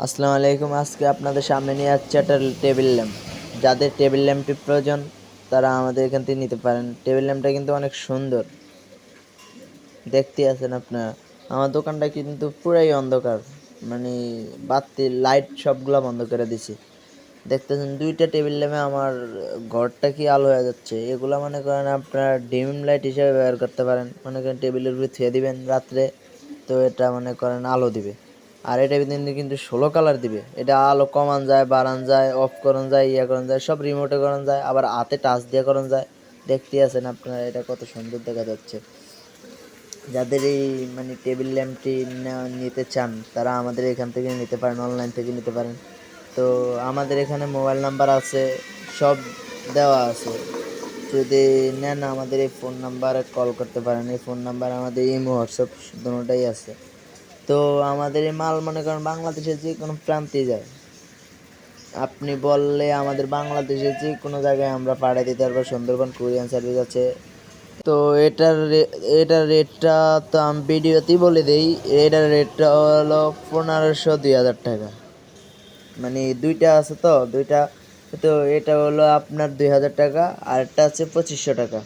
আসসালামু আলাইকুম। আজকে আপনাদের সামনে নিয়ে যাচ্ছে একটা টেবিল ল্যাম্প। যাদের টেবিল ল্যাম্পটি প্রয়োজন তারা আমাদের এখান থেকে নিতে পারেন। টেবিল ল্যাম্পটা কিন্তু অনেক সুন্দর, দেখতে আছেন আপনারা। আমার দোকানটা কিন্তু পুরাই অন্ধকার, মানে বাতি লাইট সবগুলা বন্ধ করে দিছি। দেখতেছেন দুইটা টেবিল ল্যাম্পে আমার ঘরটা কি আলো হয়ে যাচ্ছে। এগুলা মনে করেন আপনার ডিম লাইট হিসেবে ব্যবহার করতে পারেন। মনে করেন টেবিলের উপরে থুয়ে দিবেন রাত্রে, তো এটা মনে করেন আলো দিবে। আর এটা কিন্তু 16 কালার দিবে। এটা আলো কমান যায়, বাড়ান যায়, অফ করান যায়, ইয়া করান যায়, সব রিমোটে করান যায়, আবার হাতে টাচ দিয়ে করান যায়। দেখতে আছেন আপনারা এটা কত সুন্দর দেখা যাচ্ছে। যাদের এই মানে টেবিল ল্যাম্পটি নিতে চান তারা আমাদের এখান থেকে নিতে পারেন, অনলাইন থেকে নিতে পারেন। তো আমাদের এখানে মোবাইল নাম্বার আছে, সব দেওয়া আছে। যদি নেন আমাদের এই ফোন নাম্বারে কল করতে পারেন। এই ফোন নাম্বার আমাদের ইমো হোয়াটসঅ্যাপ দুটোটাই আছে। তো আমাদের এই মাল মনে করেন বাংলাদেশের যে কোনো প্রান্তে যায়। আপনি বললে আমাদের বাংলাদেশের যে কোনো জায়গায় আমরা পাঠিয়ে দিতে পারবো। সুন্দরবন কুরিয়ার সার্ভিস আছে। তো এটার রেটটা তো আমি ভিডিওতেই বলে দিই। এটার রেটটা হলো 1500-2000 টাকা। মানে দুইটা আছে তো দুইটা। তো এটা হলো আপনার 2000 টাকা, আর একটা আছে 2500 টাকা।